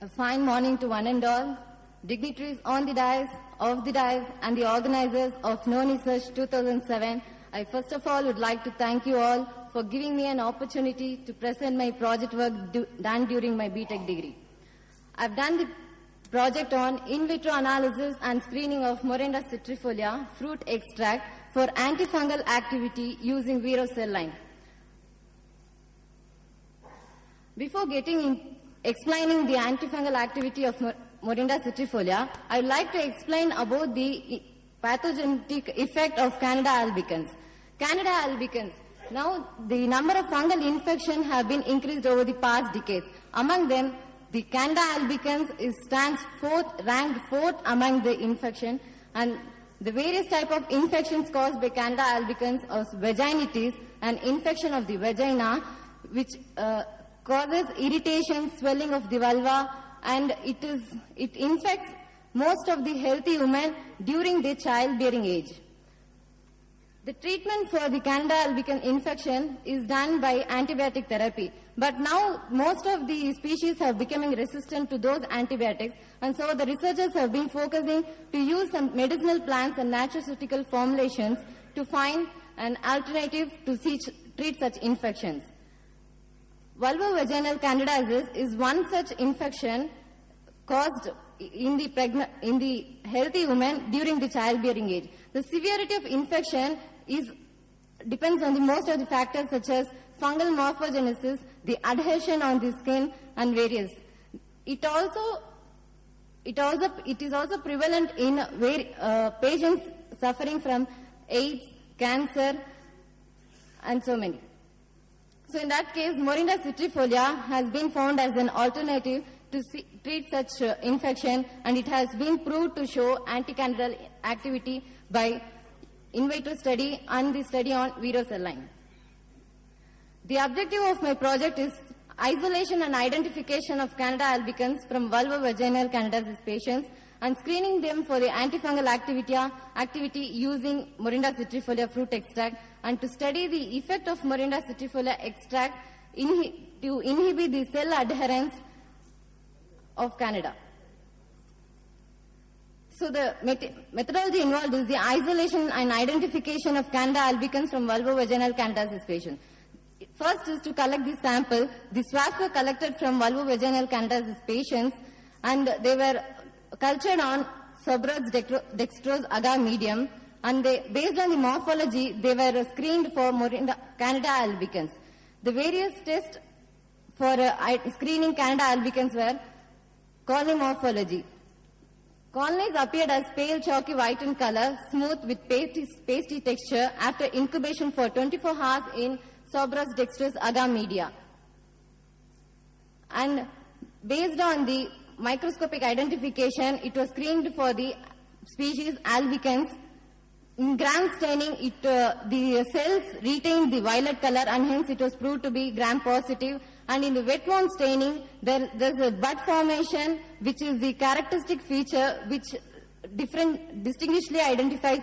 A fine morning to one and all, dignitaries on the dais, off the dais, and the organizers of Knowni Search 2007. I first of all would like to thank you all for giving me an opportunity to present my project work done during my BTech degree. I've done the project on in vitro analysis and screening of Morinda citrifolia fruit extract for antifungal activity using Vero cell line. Before explaining the antifungal activity of Morinda citrifolia, I would like to explain about the pathogenic effect of Candida albicans. Candida albicans. Now, the number of fungal infections have been increased over the past decades. Among them, the Candida albicans stands ranked fourth among the infection, and the various type of infections caused by Candida albicans are vaginitis, an infection of the vagina, which causes irritation, swelling of the vulva, and it infects most of the healthy women during their childbearing age. The treatment for the Candida albicans infection is done by antibiotic therapy. But now most of the species are becoming resistant to those antibiotics, and so the researchers have been focusing to use some medicinal plants and nutraceutical formulations to find an alternative to treat such infections. Vulvovaginal candidiasis is one such infection caused in the healthy woman during the childbearing age. The severity of infection depends on most of the factors such as fungal morphogenesis, the adhesion on the skin, and various. It is also prevalent in patients suffering from AIDS, cancer, and so many. So in that case, Morinda citrifolia has been found as an alternative to treat such infection, and it has been proved to show anticandidal activity by in vitro study and the study on Vero cell line. The objective of my project is isolation and identification of Candida albicans from vulvovaginal candidiasis patients and screening them for the antifungal activity using Morinda citrifolia fruit extract, and to study the effect of Morinda citrifolia extract to inhibit the cell adherence of Candida. So the methodology involved is the isolation and identification of Candida albicans from vulvovaginal candidiasis patients. First is to collect the sample. The swabs were collected from vulvovaginal candidiasis patients, and they were cultured on Sobrud's dextrose agar medium, and based on the morphology, they were screened for Candida albicans. The various tests for screening Candida albicans were colony morphology. Colonies appeared as pale chalky white in color, smooth with pasty texture after incubation for 24 hours in Sobrud's dextrose agar media. And based on the microscopic identification, it was screened for the species albicans. In gram staining, the cells retained the violet color, and hence it was proved to be gram positive. And in the wet wound staining, there's a bud formation, which is the characteristic feature which distinguishedly identifies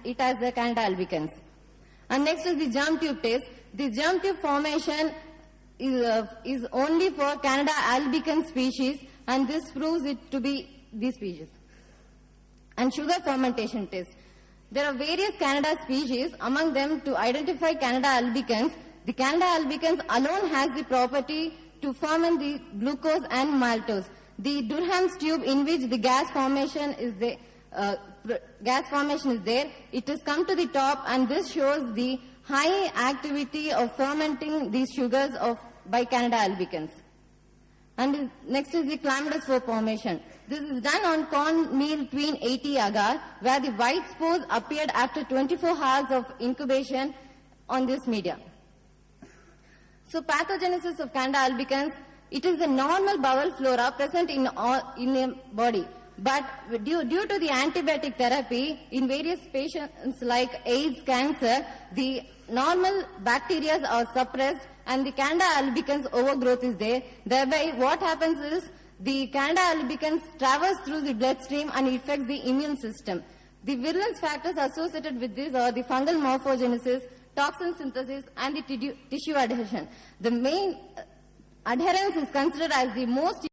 it as the Candida albicans. And next is the germ tube test. The germ tube formation is only for Candida albicans species, and this proves it to be this species. And sugar fermentation test. There are various Candida species. Among them, to identify Candida albicans, the Candida albicans alone has the property to ferment the glucose and maltose. The Durham's tube, in which the gas formation is there, it has come to the top, and this shows the high activity of fermenting these sugars by Candida albicans. And next is the chlamydus spore formation. This is done on corn meal tween 80 agar, where the white spores appeared after 24 hours of incubation on this media. So pathogenesis of Candida albicans, it is a normal bowel flora present in a body. But due to the antibiotic therapy in various patients like AIDS, cancer, the normal bacteria are suppressed and the Candida albicans overgrowth is there. Thereby what happens is the Candida albicans traverse through the bloodstream and it affects the immune system. The virulence factors associated with this are the fungal morphogenesis, toxin synthesis, and the tissue adhesion. The main adherence is considered as the most